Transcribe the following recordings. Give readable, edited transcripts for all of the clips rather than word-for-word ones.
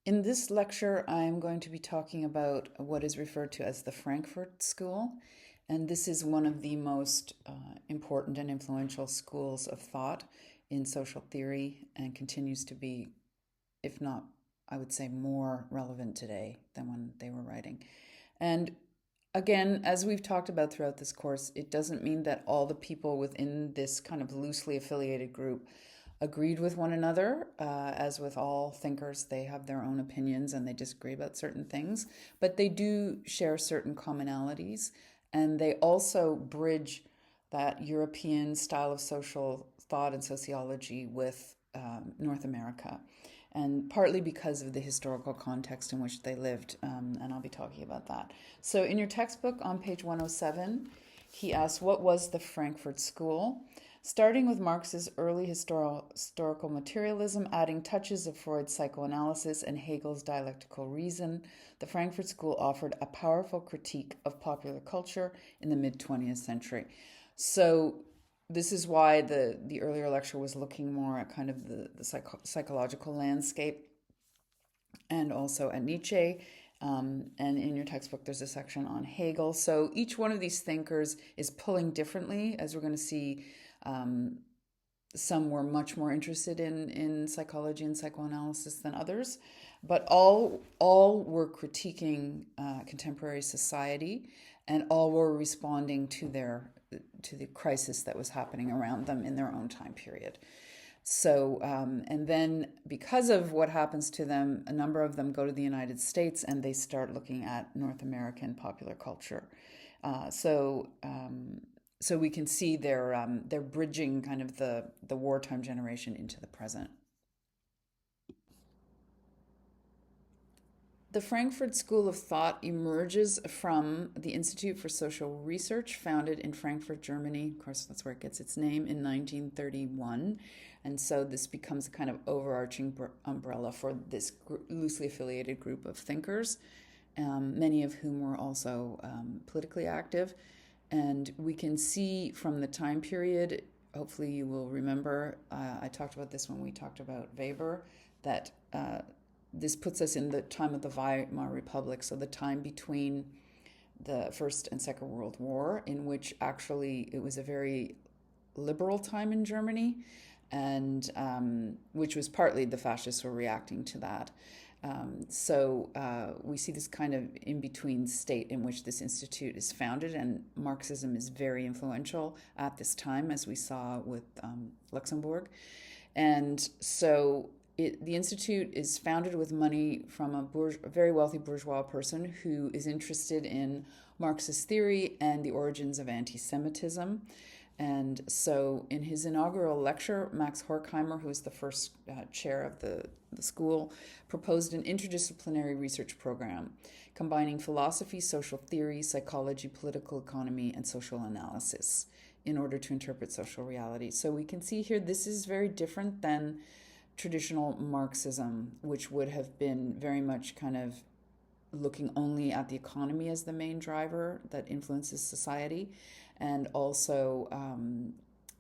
In this lecture, I'm going to be talking about what is referred to as the Frankfurt School. And this is one of the most important and influential schools of thought in social theory and continues to be, if not, I would say, more relevant today than when they were writing. And again, as we've talked about throughout this course, it doesn't mean that all the people within this kind of loosely affiliated group agreed with one another. As with all thinkers, they have their own opinions and they disagree about certain things, but they do share certain commonalities. And they also bridge that European style of social thought and sociology with North America, and partly because of the historical context in which they lived. And I'll be talking about that. So, in your textbook on page 107, he asks, what was the Frankfurt School? Starting with Marx's early historical materialism, adding touches of Freud's psychoanalysis and Hegel's dialectical reason, the Frankfurt School offered a powerful critique of popular culture in the mid-20th century. So this is why the earlier lecture was looking more at kind of the psychological landscape and also at Nietzsche. And in your textbook, there's a section on Hegel. So each one of these thinkers is pulling differently, as we're going to see. Some were much more interested in psychology and psychoanalysis than others, but all were critiquing contemporary society, and all were responding to the crisis that was happening around them in their own time period. So, and then because of what happens to them, a number of them go to the United States and they start looking at North American popular culture. So we can see they're bridging kind of the wartime generation into the present. The Frankfurt School of Thought emerges from the Institute for Social Research, founded in Frankfurt, Germany. Of course, that's where it gets its name, in 1931. And so this becomes a kind of overarching umbrella for this loosely affiliated group of thinkers, many of whom were also politically active. And we can see from the time period, hopefully you will remember, I talked about this when we talked about Weber, that this puts us in the time of the Weimar Republic, so the time between the First and Second World War, in which actually it was a very liberal time in Germany, and which was partly the fascists were reacting to that. So we see this kind of in-between state in which this institute is founded, and Marxism is very influential at this time, as we saw with Luxembourg. And so the institute is founded with money from a very wealthy bourgeois person who is interested in Marxist theory and the origins of anti-Semitism. And so in his inaugural lecture, Max Horkheimer, who was the first chair of the school, proposed an interdisciplinary research program combining philosophy, social theory, psychology, political economy, and social analysis in order to interpret social reality. So we can see here this is very different than traditional Marxism, which would have been very much kind of looking only at the economy as the main driver that influences society, and also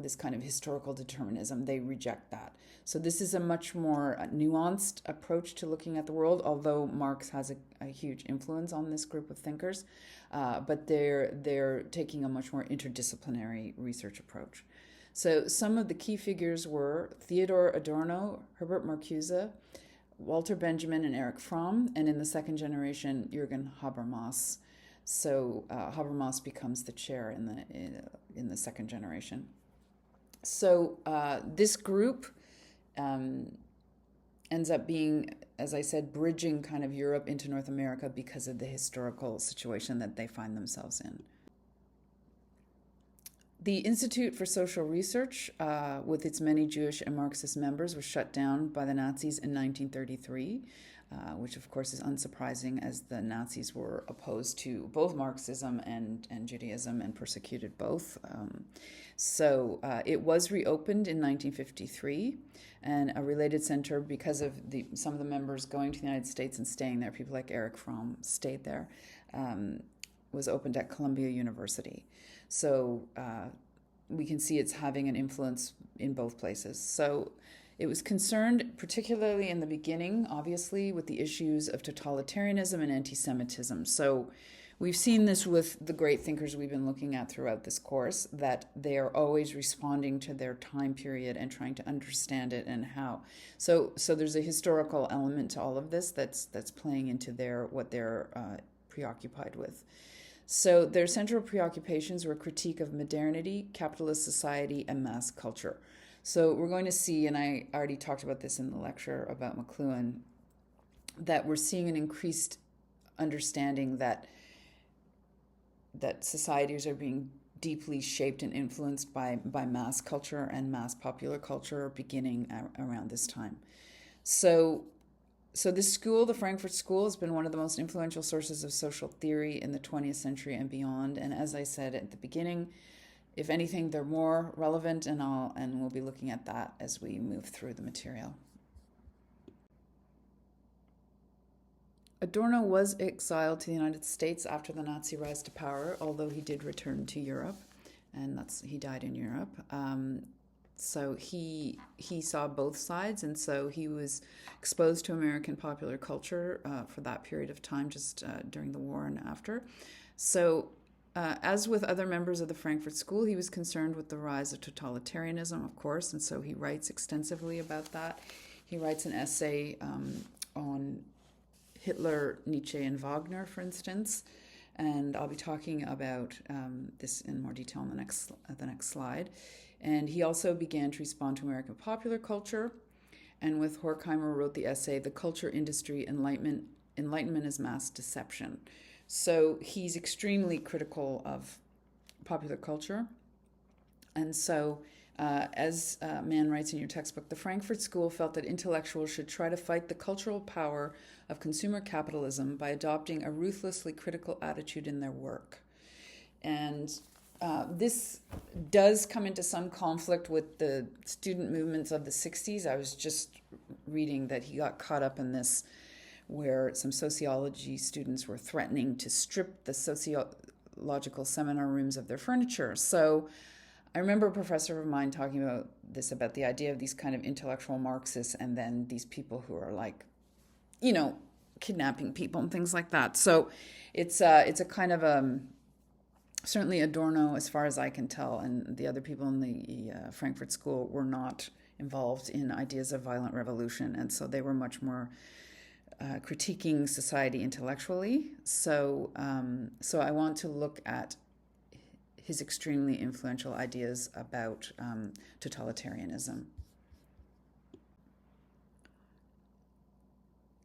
this kind of historical determinism. They reject that. So this is a much more nuanced approach to looking at the world, although Marx has a huge influence on this group of thinkers, but they're taking a much more interdisciplinary research approach. So some of the key figures were Theodor Adorno, Herbert Marcuse, Walter Benjamin, and Erich Fromm, and in the second generation, Jürgen Habermas. So Habermas becomes the chair in the second generation. So this group ends up being, as I said, bridging kind of Europe into North America because of the historical situation that they find themselves in. The Institute for Social Research, with its many Jewish and Marxist members, was shut down by the Nazis in 1933, which of course is unsurprising, as the Nazis were opposed to both Marxism and Judaism and persecuted both. So it was reopened in 1953, and a related center, because of some of the members going to the United States and staying there, people like Erich Fromm stayed there, was opened at Columbia University. So we can see it's having an influence in both places. So It was concerned, particularly in the beginning, obviously, with the issues of totalitarianism and anti Semitism. So we've seen this with the great thinkers we've been looking at throughout this course, that they are always responding to their time period and trying to understand it and how. So there's a historical element to all of this that's playing into what they're preoccupied with. So their central preoccupations were critique of modernity, capitalist society, and mass culture. So we're going to see, and I already talked about this in the lecture about McLuhan, that we're seeing an increased understanding that societies are being deeply shaped and influenced by mass culture and mass popular culture beginning around this time. So this school, the Frankfurt School, has been one of the most influential sources of social theory in the 20th century and beyond. And as I said at the beginning, if anything, they're more relevant, and we'll be looking at that as we move through the material. Adorno was exiled to the United States after the Nazi rise to power, although he did return to Europe, and he died in Europe. So he saw both sides, and so he was exposed to American popular culture for that period of time, just during the war and after. So as with other members of the Frankfurt School, he was concerned with the rise of totalitarianism, of course, and so he writes extensively about that. He writes an essay on Hitler, Nietzsche, and Wagner, for instance, and I'll be talking about this in more detail on the next slide. And he also began to respond to American popular culture, and with Horkheimer wrote the essay, The Culture Industry, Enlightenment as Mass Deception. So he's extremely critical of popular culture. And so, as Mann writes in your textbook, the Frankfurt School felt that intellectuals should try to fight the cultural power of consumer capitalism by adopting a ruthlessly critical attitude in their work. And this does come into some conflict with the student movements of the 60s. I was just reading that he got caught up in this, where some sociology students were threatening to strip the sociological seminar rooms of their furniture. So I remember a professor of mine talking about this, about the idea of these kind of intellectual Marxists and then these people who are like, kidnapping people and things like that. So it's a kind of certainly Adorno, as far as I can tell, and the other people in the Frankfurt School were not involved in ideas of violent revolution, and so they were much more critiquing society intellectually. So I want to look at his extremely influential ideas about totalitarianism.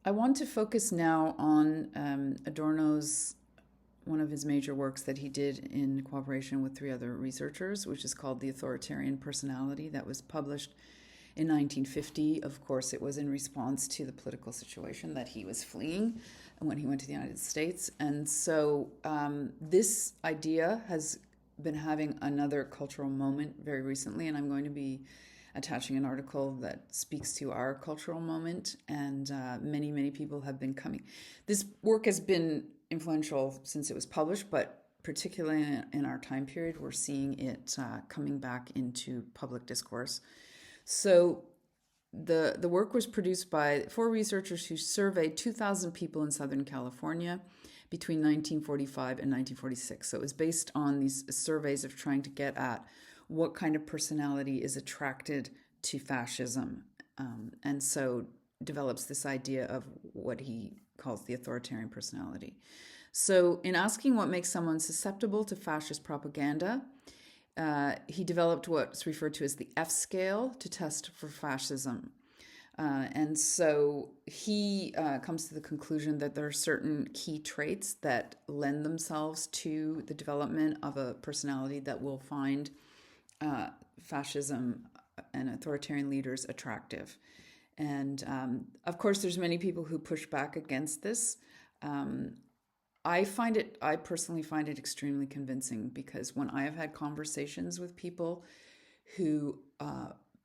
I want to focus now on Adorno's one of his major works that he did in cooperation with 3 other researchers, which is called The Authoritarian Personality, that was published in 1950. Of course, it was in response to the political situation that he was fleeing when he went to the United States. And so this idea has been having another cultural moment very recently, and I'm going to be attaching an article that speaks to our cultural moment, and many people have been coming. This work has been influential since it was published, but particularly in our time period, we're seeing it coming back into public discourse. So the work was produced by 4 researchers who surveyed 2,000 people in Southern California between 1945 and 1946. So it was based on these surveys of trying to get at what kind of personality is attracted to fascism, and so develops this idea of what he calls the authoritarian personality. So in asking what makes someone susceptible to fascist propaganda, he developed what's referred to as the F scale to test for fascism. And so he comes to the conclusion that there are certain key traits that lend themselves to the development of a personality that will find fascism and authoritarian leaders attractive. And of course, there's many people who push back against this. I personally find it extremely convincing, because when I have had conversations with people who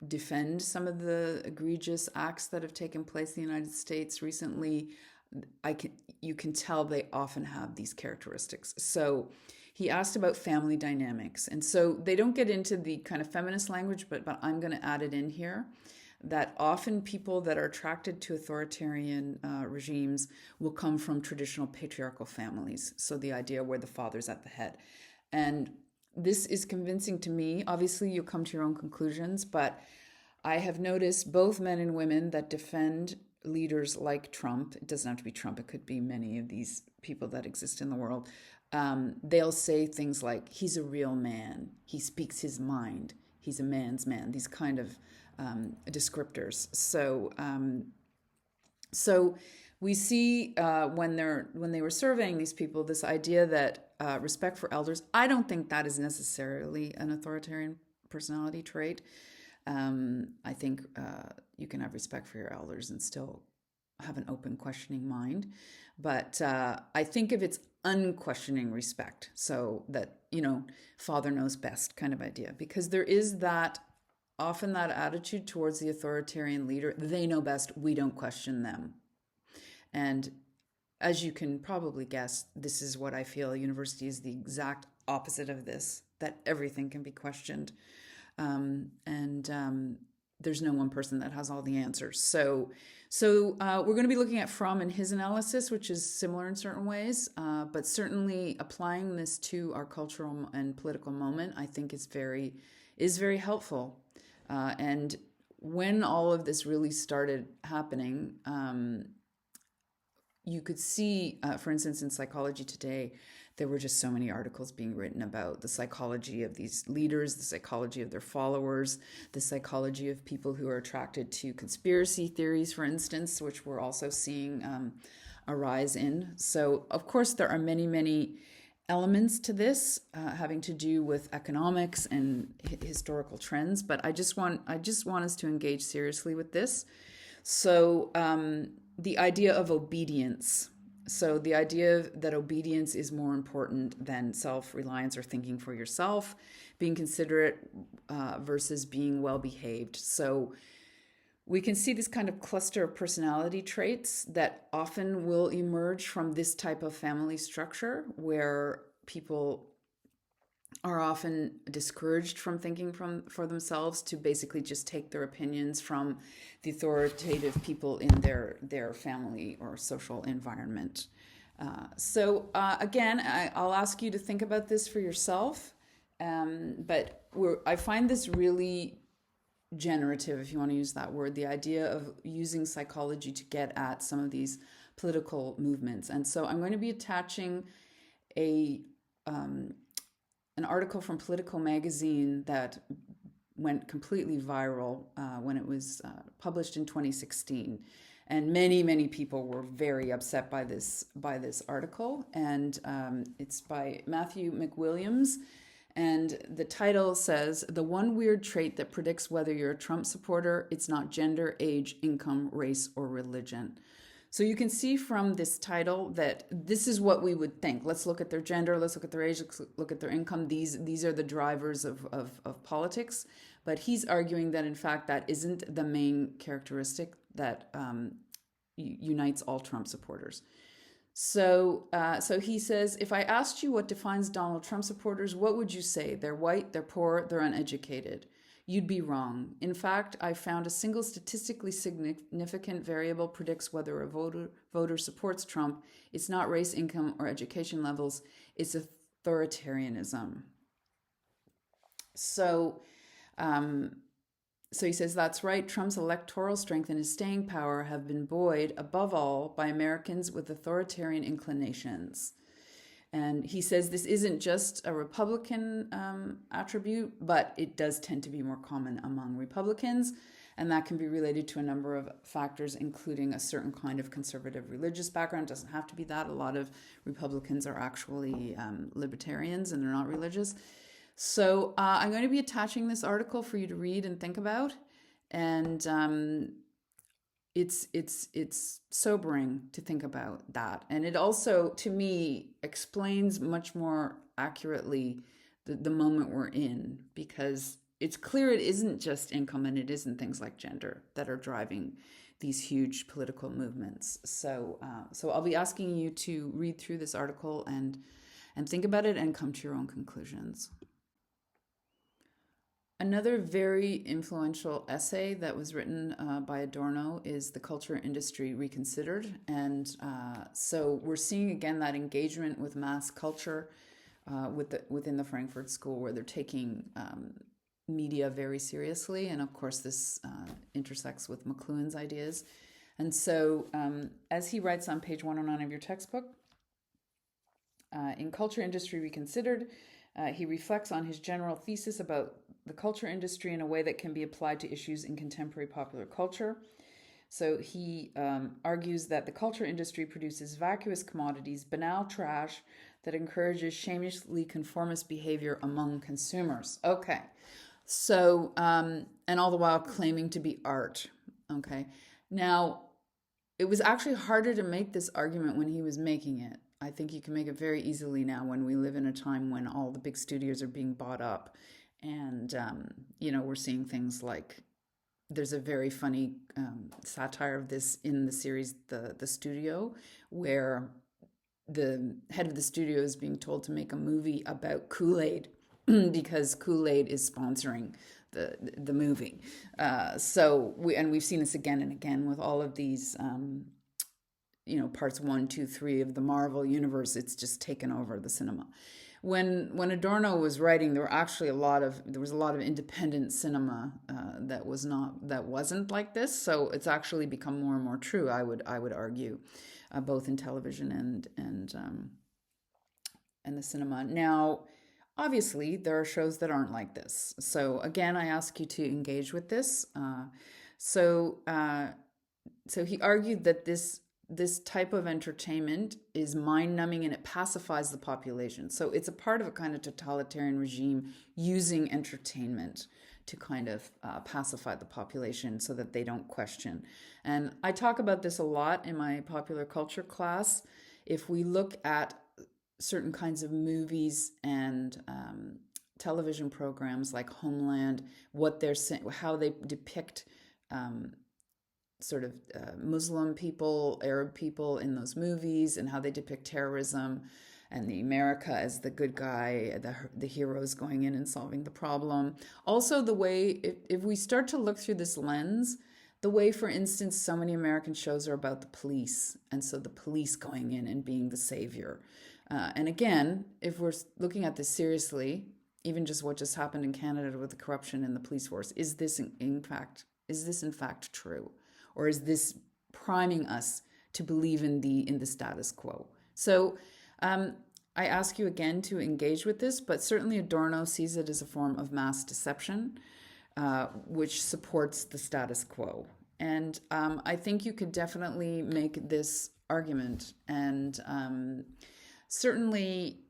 defend some of the egregious acts that have taken place in the United States recently, you can tell they often have these characteristics. So he asked about family dynamics. And so they don't get into the kind of feminist language, but I'm going to add it in here, that often people that are attracted to authoritarian regimes will come from traditional patriarchal families. So the idea where the father's at the head. And this is convincing to me. Obviously, you'll come to your own conclusions, but I have noticed both men and women that defend leaders like Trump. It doesn't have to be Trump, it could be many of these people that exist in the world. They'll say things like, he's a real man, he speaks his mind, he's a man's man, these kind of descriptors. So we see when they were surveying these people, this idea that respect for elders. I don't think that is necessarily an authoritarian personality trait. I think you can have respect for your elders and still have an open, questioning mind. But I think if it's unquestioning respect, so that, father knows best kind of idea, because there is often that attitude towards the authoritarian leader. They know best, we don't question them. And as you can probably guess, this is what I feel. University is the exact opposite of this, that everything can be questioned. There's no one person that has all the answers. So we're going to be looking at Fromm and his analysis, which is similar in certain ways, but certainly applying this to our cultural and political moment, I think is very helpful. And when all of this really started happening, you could see, for instance, in Psychology Today, there were just so many articles being written about the psychology of these leaders, the psychology of their followers, the psychology of people who are attracted to conspiracy theories, for instance, which we're also seeing a rise in. So, of course, there are many, many elements to this having to do with economics and historical trends, but I just want us to engage seriously with this. So, the idea of obedience. So the idea that obedience is more important than self-reliance or thinking for yourself, being considerate versus being well-behaved. So we can see this kind of cluster of personality traits that often will emerge from this type of family structure, where people are often discouraged from thinking for themselves, to basically just take their opinions from the authoritative people in their family or social environment. Again, I'll ask you to think about this for yourself, but I find this really generative, if you want to use that word, the idea of using psychology to get at some of these political movements. And so I'm going to be attaching an article from Politico magazine that went completely viral when it was published in 2016. And many, many people were very upset by this article. And it's by Matthew McWilliams. And the title says, "The one weird trait that predicts whether you're a Trump supporter, it's not gender, age, income, race, or religion." So you can see from this title that this is what we would think. Let's look at their gender, let's look at their age, let's look at their income. These are the drivers of politics. But he's arguing that, in fact, that isn't the main characteristic that unites all Trump supporters. So he says, if I asked you what defines Donald Trump supporters, what would you say? They're white, they're poor, they're uneducated. You'd be wrong. In fact, I found a single statistically significant variable predicts whether a voter supports Trump. It's not race, income, or education levels. It's authoritarianism. So he says, that's right. Trump's electoral strength and his staying power have been buoyed, above all, by Americans with authoritarian inclinations. And he says this isn't just a Republican attribute, but it does tend to be more common among Republicans. And that can be related to a number of factors, including a certain kind of conservative religious background. It doesn't have to be that. A lot of Republicans are actually libertarians and they're not religious. So I'm going to be attaching this article for you to read and think about. And it's sobering to think about that. And it also, to me, explains much more accurately the moment we're in, because it's clear it isn't just income and it isn't things like gender that are driving these huge political movements. So I'll be asking you to read through this article and think about it and come to your own conclusions. Another very influential essay that was written by Adorno is The Culture Industry Reconsidered. And so we're seeing again that engagement with mass culture within the Frankfurt School, where they're taking media very seriously. And of course, this intersects with McLuhan's ideas. And so, as he writes on page 109 of your textbook, in Culture Industry Reconsidered, he reflects on his general thesis about the culture industry in a way that can be applied to issues in contemporary popular culture. So he argues that the culture industry produces vacuous commodities, banal trash that encourages shamelessly conformist behavior among consumers. Okay, so, and all the while claiming to be art. Okay, now it was actually harder to make this argument when he was making it. I think you can make it very easily now when we live in a time when all the big studios are being bought up. And, we're seeing things like there's a very funny satire of this in the series The Studio, where the head of the studio is being told to make a movie about Kool-Aid because Kool-Aid is sponsoring the movie. We've seen this again and again with all of these parts 1, 2, 3 of the Marvel universe. It's just taken over the cinema. When Adorno was writing, there was a lot of independent cinema that wasn't like this. So it's actually become more and more true. I would argue, both in television and the cinema. Now, obviously, there are shows that aren't like this. So again, I ask you to engage with this. So he argued that this type of entertainment is mind-numbing and it pacifies the population. So it's a part of a kind of totalitarian regime using entertainment to kind of pacify the population so that they don't question. And I talk about this a lot in my popular culture class. If we look at certain kinds of movies and television programs like Homeland, how they depict Muslim people, Arab people in those movies, and how they depict terrorism and the America as the good guy, the heroes going in and solving the problem. Also, the way, if we start to look through this lens, the way, for instance, so many American shows are about the police, and so the police going in and being the savior. And again, if we're looking at this seriously, even just what just happened in Canada with the corruption in the police force, is this in fact true? Or is this priming us to believe in the status quo? So I ask you again to engage with this, but certainly Adorno sees it as a form of mass deception, which supports the status quo. And I think you could definitely make this argument. And certainly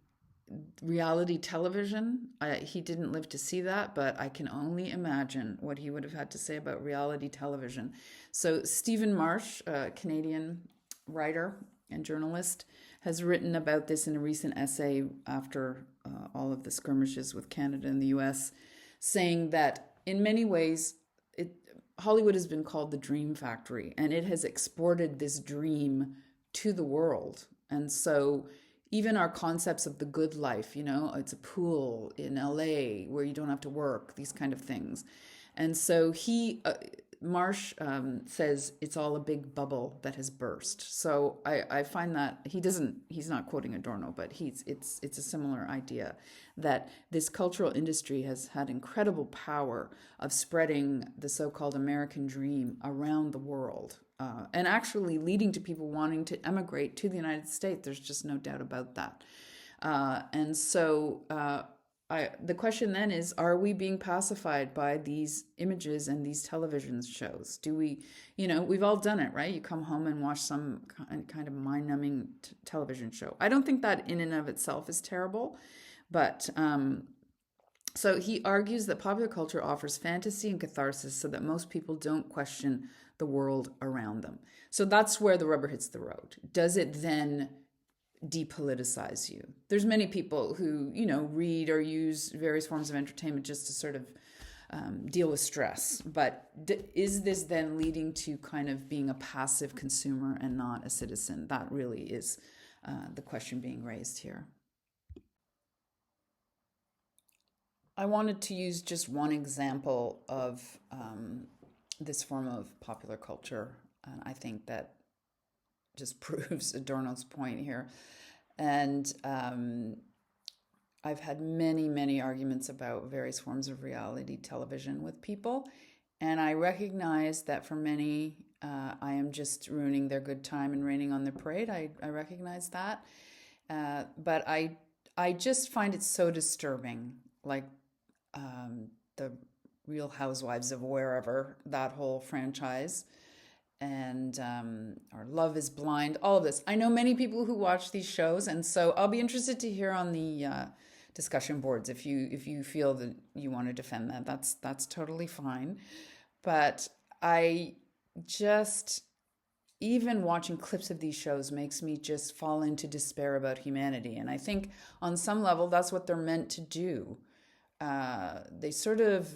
reality television, he didn't live to see that, but I can only imagine what he would have had to say about reality television. So Stephen Marsh, a Canadian writer and journalist, has written about this in a recent essay after all of the skirmishes with Canada and the US, saying that in many ways Hollywood has been called the dream factory, and it has exported this dream to the world. And so even our concepts of the good life, it's a pool in LA where you don't have to work, these kind of things. And so Marsh says it's all a big bubble that has burst. So I find that he's not quoting Adorno, but it's a similar idea that this cultural industry has had incredible power of spreading the so-called American dream around the world. And actually leading to people wanting to emigrate to the United States. There's just no doubt about that. And so the question then is, are we being pacified by these images and these television shows? Do we, we've all done it, right? You come home and watch some kind of mind-numbing television show. I don't think that in and of itself is terrible, but so he argues that popular culture offers fantasy and catharsis so that most people don't question the world around them. So that's where the rubber hits the road. Does it then depoliticize you? There's many people who, read or use various forms of entertainment just to sort of deal with stress. But is this then leading to kind of being a passive consumer and not a citizen? That really is the question being raised here. I wanted to use just one example of this form of popular culture. And I think that just proves Adorno's point here. And I've had many, many arguments about various forms of reality television with people. And I recognize that for many, I am just ruining their good time and raining on their parade. I recognize that. But I just find it so disturbing. Like the Real Housewives of wherever, that whole franchise, and or Love is Blind, all of this. I know many people who watch these shows, and so I'll be interested to hear on the discussion boards if you feel that you want to defend that. That's totally fine. But I just even watching clips of these shows makes me just fall into despair about humanity, and I think on some level that's what they're meant to do. They sort of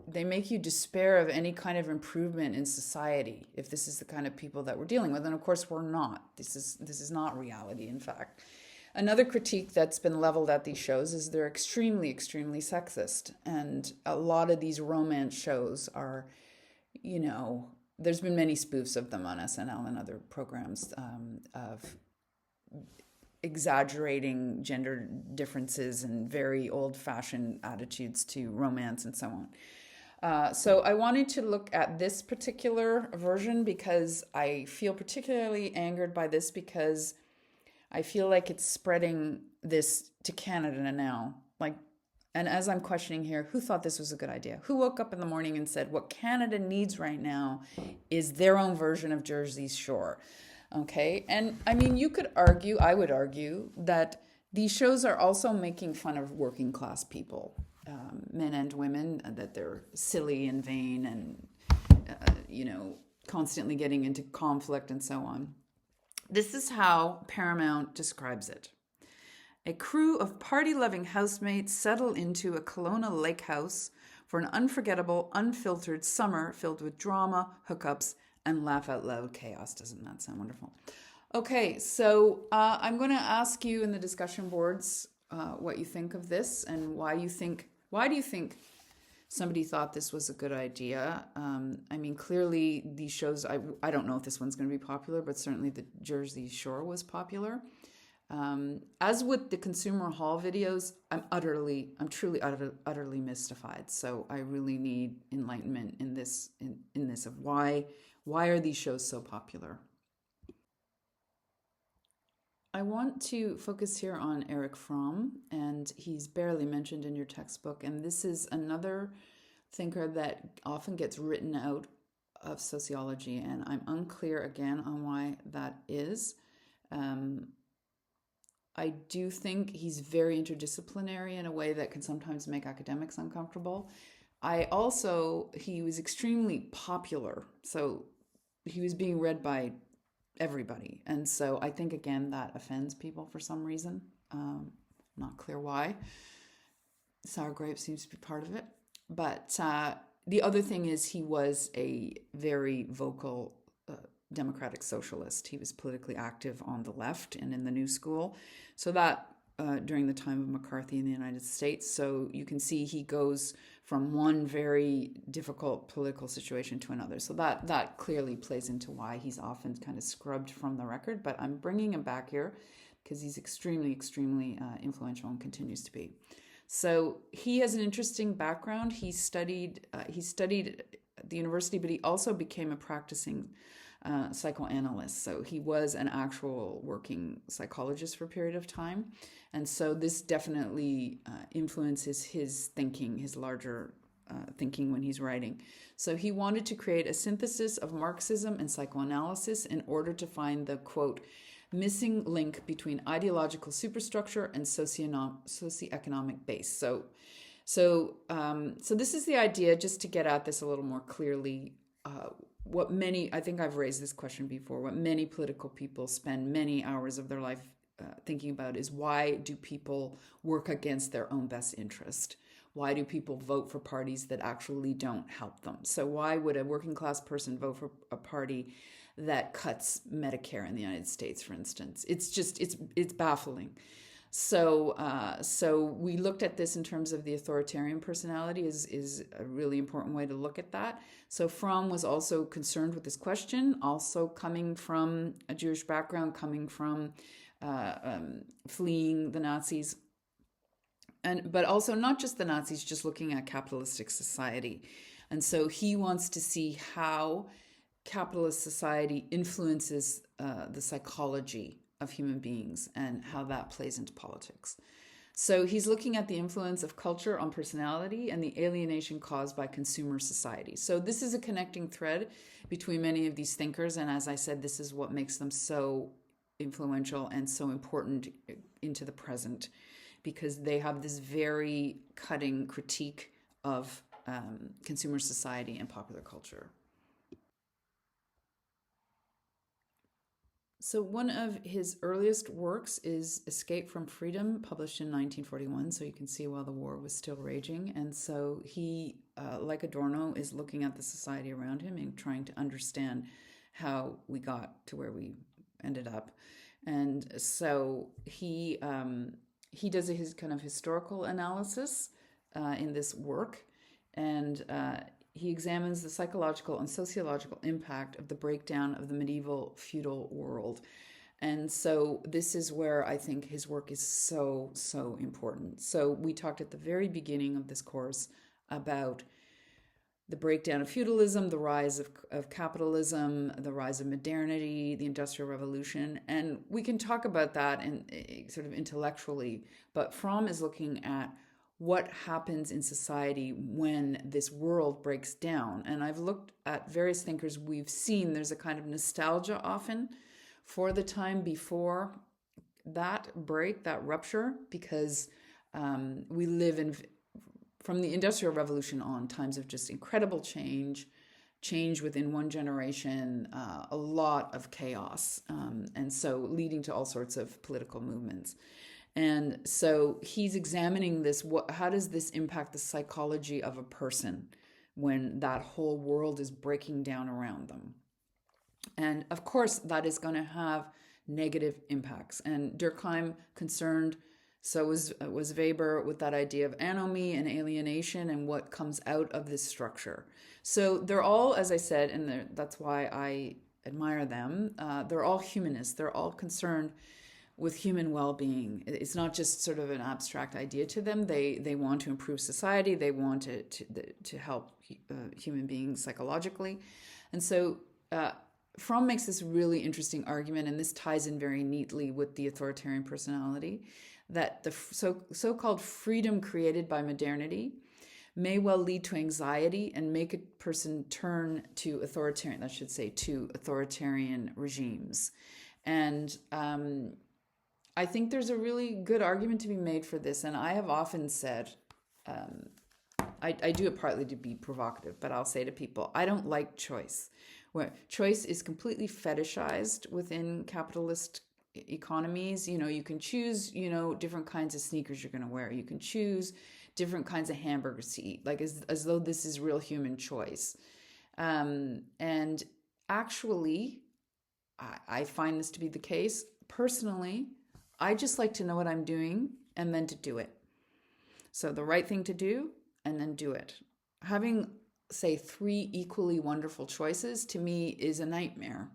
they make you despair of any kind of improvement in society if this is the kind of people that we're dealing with, and of course we're not. This is not reality. In fact, another critique that's been leveled at these shows is they're extremely, extremely sexist, and a lot of these romance shows are, there's been many spoofs of them on SNL and other programs, of exaggerating gender differences and very old-fashioned attitudes to romance and so on. So I wanted to look at this particular version because I feel particularly angered by this, because I feel like it's spreading this to Canada now. And as I'm questioning here, who thought this was a good idea? Who woke up in the morning and said, what Canada needs right now is their own version of Jersey Shore? Okay. And I mean, I would argue that these shows are also making fun of working class people, men and women, that they're silly and vain and, constantly getting into conflict and so on. This is how Paramount describes it. A crew of party-loving housemates settle into a Kelowna lake house for an unforgettable, unfiltered summer filled with drama, hookups, and laugh-out-loud chaos. Doesn't that sound wonderful? Okay, so I'm going to ask you in the discussion boards what you think of this and why do you think somebody thought this was a good idea. I mean, clearly these shows, I don't know if this one's going to be popular, but certainly the Jersey Shore was popular. As with the consumer haul videos, I'm truly utterly mystified. So I really need enlightenment in this of why are these shows so popular? I want to focus here on Erich Fromm, and he's barely mentioned in your textbook. And this is another thinker that often gets written out of sociology, and I'm unclear again on why that is. I do think he's very interdisciplinary in a way that can sometimes make academics uncomfortable. He was extremely popular, so he was being read by everybody. And so I think, again, that offends people for some reason. Not clear why. Sour grape seems to be part of it. But the other thing is he was a very vocal democratic socialist. He was politically active on the left and in the New School. So that during the time of McCarthy in the United States. So you can see he goes from one very difficult political situation to another. So that clearly plays into why he's often kind of scrubbed from the record. But I'm bringing him back here because he's extremely, extremely influential and continues to be. So he has an interesting background. He studied at the university, but he also became a practicing psychoanalyst. So he was an actual working psychologist for a period of time. And so this definitely influences his thinking, his larger thinking when he's writing. So he wanted to create a synthesis of Marxism and psychoanalysis in order to find the, quote, missing link between ideological superstructure and socioeconomic base. So this is the idea, just to get at this a little more clearly. I think I've raised this question before, what many political people spend many hours of their life thinking about is, why do people work against their own best interest? Why do people vote for parties that actually don't help them? So why would a working class person vote for a party that cuts Medicare in the United States, for instance? It's baffling. So we looked at this in terms of the authoritarian personality is a really important way to look at that. So Fromm was also concerned with this question, also coming from a Jewish background, coming from fleeing the Nazis, but also not just the Nazis, just looking at capitalistic society. And so he wants to see how capitalist society influences the psychology of human beings and how that plays into politics. So he's looking at the influence of culture on personality and the alienation caused by consumer society. So this is a connecting thread between many of these thinkers. And as I said, this is what makes them so influential and so important into the present, because they have this very cutting critique of consumer society and popular culture. So one of his earliest works is Escape from Freedom, published in 1941. So you can see while the war was still raging. And so he, like Adorno, is looking at the society around him and trying to understand how we got to where we ended up. And so he does his kind of historical analysis in this work, and he examines the psychological and sociological impact of the breakdown of the medieval feudal world. And so this is where I think his work is so, so important. So we talked at the very beginning of this course about the breakdown of feudalism, the rise of capitalism, the rise of modernity, the Industrial Revolution. And we can talk about that sort of intellectually, but Fromm is looking at what happens in society when this world breaks down. And I've looked at various thinkers we've seen. There's a kind of nostalgia often for the time before that break, that rupture, because we live in, from the Industrial Revolution on, times of just incredible change within one generation, a lot of chaos, and so leading to all sorts of political movements. And so he's examining this. How does this impact the psychology of a person when that whole world is breaking down around them? And of course, that is going to have negative impacts. And Durkheim concerned, so was Weber, with that idea of anomie and alienation and what comes out of this structure. So they're all, as I said, and that's why I admire them, they're all humanists. They're all concerned with human well-being. It's not just sort of an abstract idea to them. They want to improve society. They want to help human beings psychologically. And so Fromm makes this really interesting argument, and this ties in very neatly with the authoritarian personality, that the so-called freedom created by modernity may well lead to anxiety and make a person turn to authoritarian regimes. And I think there's a really good argument to be made for this. And I have often said, I do it partly to be provocative, but I'll say to people, I don't like choice. Where choice is completely fetishized within capitalist economies. You can choose, different kinds of sneakers you're going to wear. You can choose different kinds of hamburgers to eat, like as though this is real human choice. And actually, I find this to be the case. Personally, I just like to know what I'm doing and then to do it. So the right thing to do and then do it. Having, say, 3 equally wonderful choices to me is a nightmare.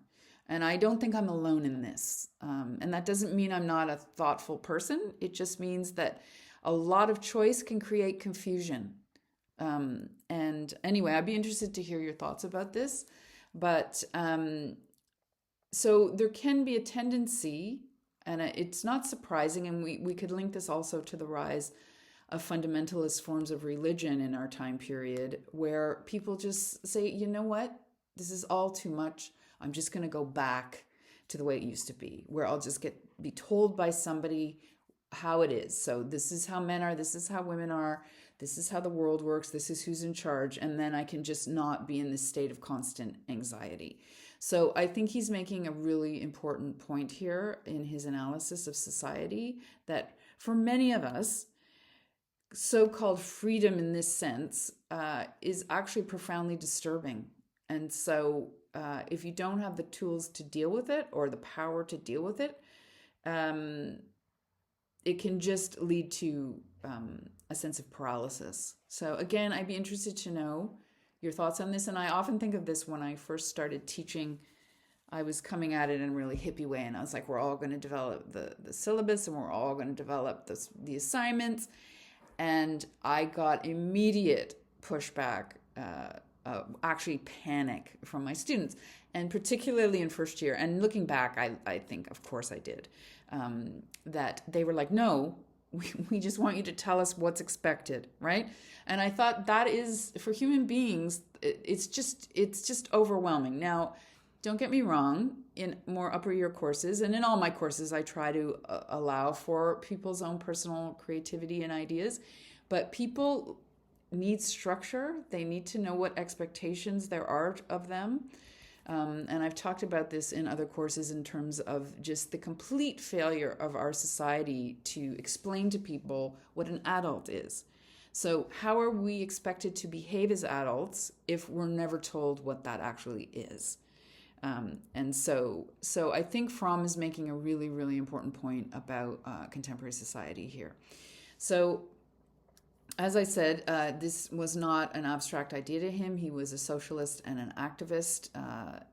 And I don't think I'm alone in this. And that doesn't mean I'm not a thoughtful person. It just means that a lot of choice can create confusion. And anyway, I'd be interested to hear your thoughts about this. But so there can be a tendency, and it's not surprising, and we could link this also to the rise of fundamentalist forms of religion in our time period, where people just say, you know what, this is all too much. I'm just going to go back to the way it used to be, where I'll just be told by somebody how it is. So this is how men are, this is how women are, this is how the world works, this is who's in charge, and then I can just not be in this state of constant anxiety. So I think he's making a really important point here in his analysis of society, that for many of us, so-called freedom in this sense is actually profoundly disturbing. And so if you don't have the tools to deal with it or the power to deal with it, it can just lead to a sense of paralysis. So again, I'd be interested to know your thoughts on this. And I often think of this when I first started teaching. I was coming at it in a really hippie way, and I was like, we're all going to develop the syllabus, and we're all going to develop the assignments. And I got immediate pushback, actually panic from my students, and particularly in first year. And looking back, I think, of course I did, that they were like, no, we just want you to tell us what's expected, right? And I thought that is, for human beings, it's just overwhelming. Now, don't get me wrong, in more upper year courses, and in all my courses, I try to allow for people's own personal creativity and ideas, but people need structure. They need to know what expectations there are of them. And I've talked about this in other courses in terms of just the complete failure of our society to explain to people what an adult is. So how are we expected to behave as adults if we're never told what that actually is? And so I think Fromm is making a really, really important point about contemporary society here. So as I said, this was not an abstract idea to him. He was a socialist and an activist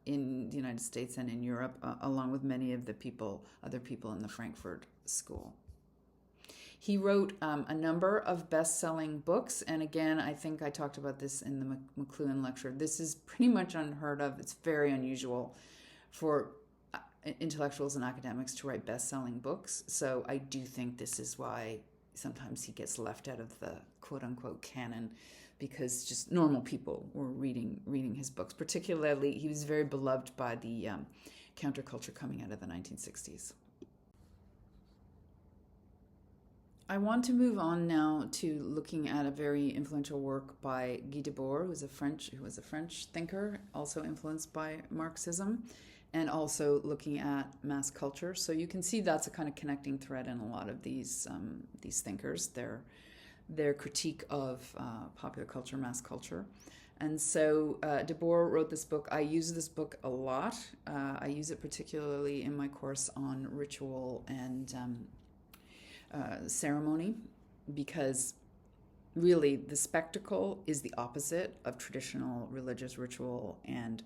in the United States and in Europe, along with many of the other people in the Frankfurt School. He wrote a number of best-selling books, and again, I think I talked about this in the McLuhan lecture. This is pretty much unheard of. It's very unusual for intellectuals and academics to write best-selling books, so I do think this is why sometimes he gets left out of the quote-unquote canon, because just normal people were reading his books. Particularly, he was very beloved by the counterculture coming out of the 1960s. I want to move on now to looking at a very influential work by Guy Debord, who was a French thinker, also influenced by Marxism, and also looking at mass culture. So you can see that's a kind of connecting thread in a lot of these thinkers, their critique of popular culture, mass culture. And so Debord wrote this book. I use this book a lot. I use it particularly in my course on ritual and ceremony, because really the spectacle is the opposite of traditional religious ritual and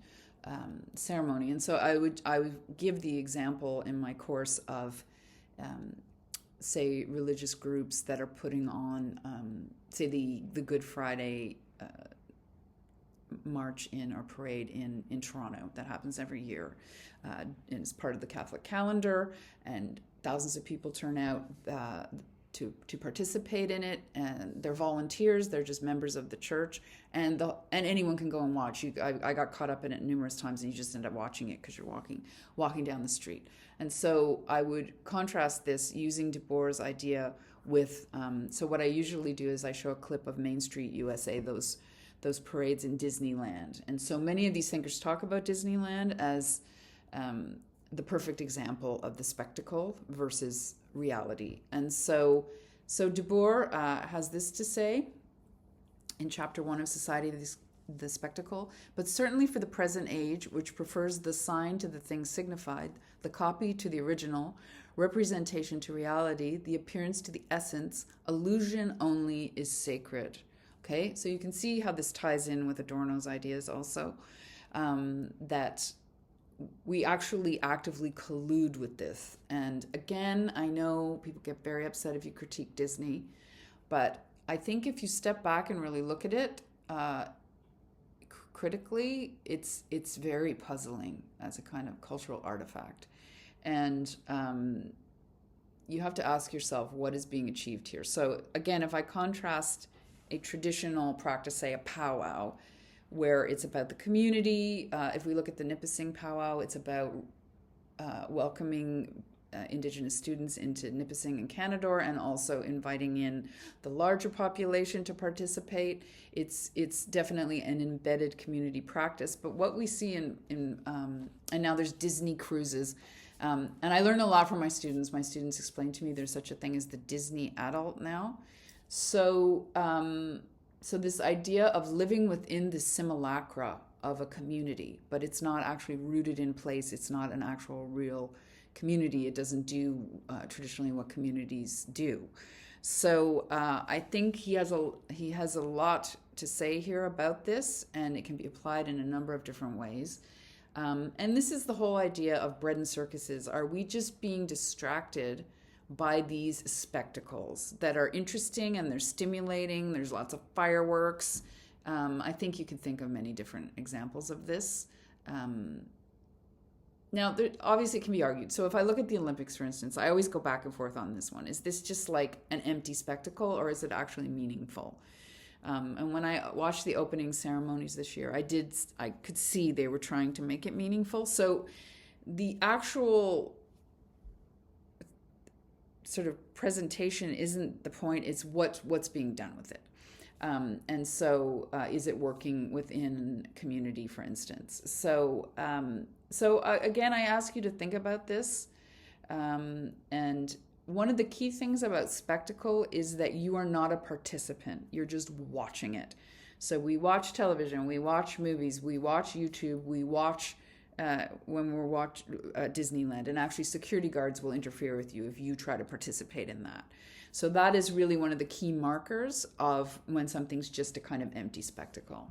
ceremony. And so I would give the example in my course of say religious groups that are putting on say the Good Friday march or parade in Toronto that happens every year, and it's part of the Catholic calendar, and thousands of people turn out to participate in it, and they're volunteers. They're just members of the church, and anyone can go and watch. I got caught up in it numerous times, and you just end up watching it because you're walking down the street. And so I would contrast this using Debord's idea with. So what I usually do is I show a clip of Main Street USA, those parades in Disneyland, and so many of these thinkers talk about Disneyland as the perfect example of the spectacle versus reality. And so Debord has this to say in chapter 1 of Society of the Spectacle: but certainly for the present age, which prefers the sign to the thing signified, the copy to the original, representation to reality, the appearance to the essence, illusion only is sacred. Okay, so you can see how this ties in with Adorno's ideas also, that we actually actively collude with this. And again, I know people get very upset if you critique Disney, but I think if you step back and really look at it critically, it's very puzzling as a kind of cultural artifact. And you have to ask yourself, what is being achieved here? So again, if I contrast a traditional practice, say a powwow, where it's about the community. If we look at the Nipissing powwow, it's about welcoming Indigenous students into Nipissing and Canadore, and also inviting in the larger population to participate. It's definitely an embedded community practice. But what we see and now there's Disney cruises, and I learn a lot from my students. My students explain to me there's such a thing as the Disney adult now. So this idea of living within the simulacra of a community, but it's not actually rooted in place. It's not an actual real community. It doesn't do traditionally what communities do. So I think he has a lot to say here about this, and it can be applied in a number of different ways. And this is the whole idea of bread and circuses. Are we just being distracted by these spectacles that are interesting and they're stimulating? There's lots of fireworks. I think you can think of many different examples of this. Now, there obviously it can be argued. So if I look at the Olympics, for instance, I always go back and forth on this one. Is this just like an empty spectacle, or is it actually meaningful? And when I watched the opening ceremonies this year, I could see they were trying to make it meaningful. So the actual sort of presentation isn't the point, it's what's being done with it. And so is it working within community, for instance? So again, I ask you to think about this. And one of the key things about spectacle is that you are not a participant. You're just watching it. So we watch television, we watch movies, we watch YouTube, we watch when we're watch Disneyland, and actually security guards will interfere with you if you try to participate in that. So that is really one of the key markers of when something's just a kind of empty spectacle.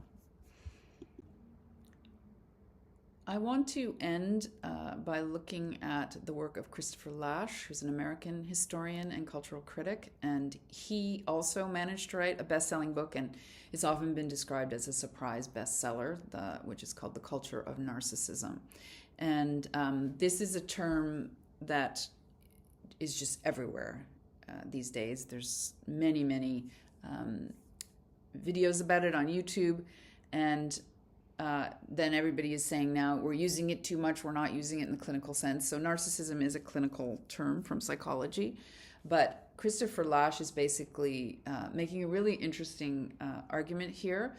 I want to end by looking at the work of Christopher Lasch, who's an American historian and cultural critic, and he also managed to write a best-selling book, and it's often been described as a surprise bestseller, which is called The Culture of Narcissism. And this is a term that is just everywhere these days. There's many, many videos about it on YouTube, and then everybody is saying now we're using it too much, we're not using it in the clinical sense. So narcissism is a clinical term from psychology, but Christopher Lasch is basically making a really interesting argument here,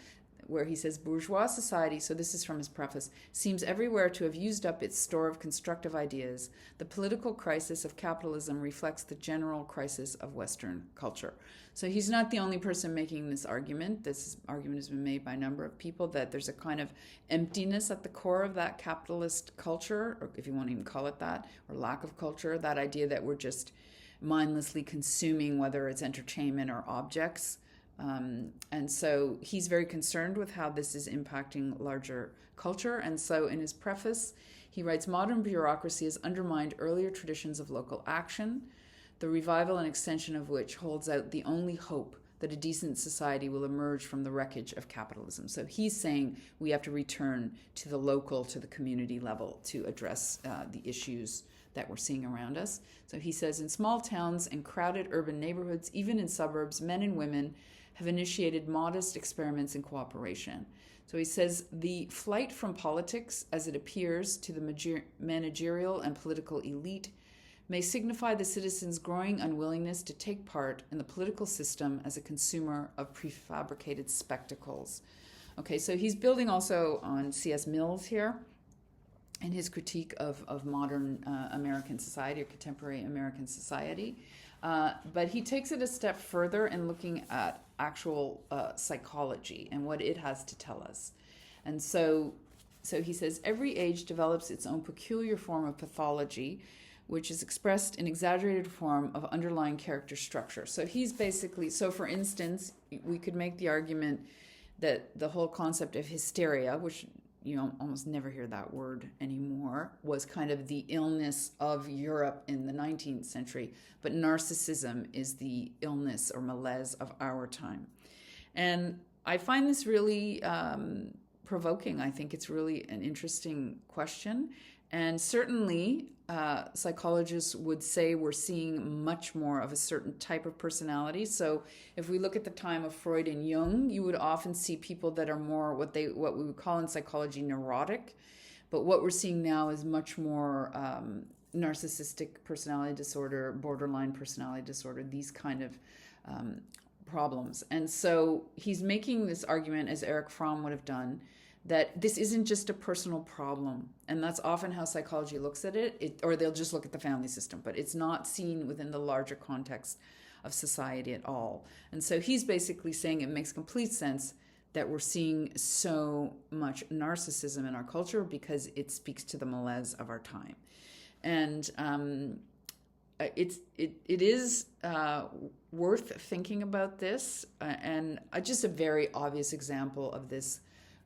where he says bourgeois society, so this is from his preface, seems everywhere to have used up its store of constructive ideas. The political crisis of capitalism reflects the general crisis of Western culture. So he's not the only person making this argument. This argument has been made by a number of people, that there's a kind of emptiness at the core of that capitalist culture, or if you want to even call it that, or lack of culture, that idea that we're just mindlessly consuming, whether it's entertainment or objects. And so he's very concerned with how this is impacting larger culture. And so in his preface, he writes, modern bureaucracy has undermined earlier traditions of local action, the revival and extension of which holds out the only hope that a decent society will emerge from the wreckage of capitalism. So he's saying we have to return to the local, to the community level to address the issues that we're seeing around us. So he says, in small towns and crowded urban neighborhoods, even in suburbs, men and women have initiated modest experiments in cooperation. So he says the flight from politics, as it appears to the managerial and political elite, may signify the citizens' growing unwillingness to take part in the political system as a consumer of prefabricated spectacles. Okay, so he's building also on C.S. Mills here in his critique of modern American society, or contemporary American society. But he takes it a step further in looking at actual psychology and what it has to tell us. And so he says, every age develops its own peculiar form of pathology, which is expressed in exaggerated form of underlying character structure. So he's basically, so for instance, we could make the argument that the whole concept of hysteria, which you almost never hear that word anymore, was kind of the illness of Europe in the 19th century, but narcissism is the illness or malaise of our time. And I find this really provoking. I think it's really an interesting question. And certainly psychologists would say we're seeing much more of a certain type of personality. So if we look at the time of Freud and Jung, you would often see people that are more what we would call in psychology neurotic. But what we're seeing now is much more narcissistic personality disorder, borderline personality disorder, these kind of problems. And so he's making this argument, as Erich Fromm would have done, that this isn't just a personal problem. And that's often how psychology looks at it, or they'll just look at the family system, but it's not seen within the larger context of society at all. And so he's basically saying it makes complete sense that we're seeing so much narcissism in our culture because it speaks to the malaise of our time. And it is worth thinking about this. And just a very obvious example of this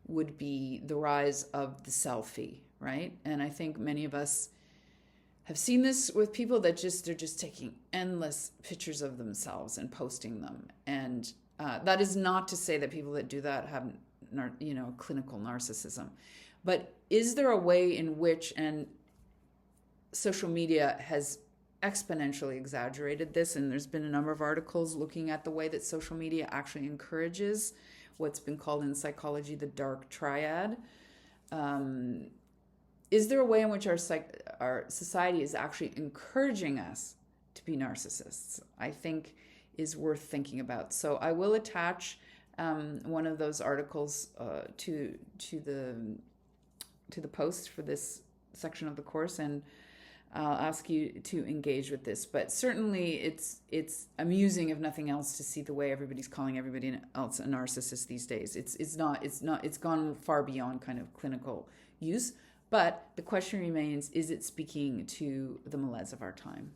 would be the rise of the selfie, right? And I think many of us have seen this with people that they're just taking endless pictures of themselves and posting them. And that is not to say that people that do that have, clinical narcissism. But is there a way in which, and social media has exponentially exaggerated this, and there's been a number of articles looking at the way that social media actually encourages what's been called in psychology the dark triad. Is there a way in which our society is actually encouraging us to be narcissists? I think is worth thinking about. So I will attach one of those articles to the post for this section of the course, and I'll ask you to engage with this. But certainly it's amusing, if nothing else, to see the way everybody's calling everybody else a narcissist these days. It's gone far beyond kind of clinical use. But the question remains, is it speaking to the malaise of our time?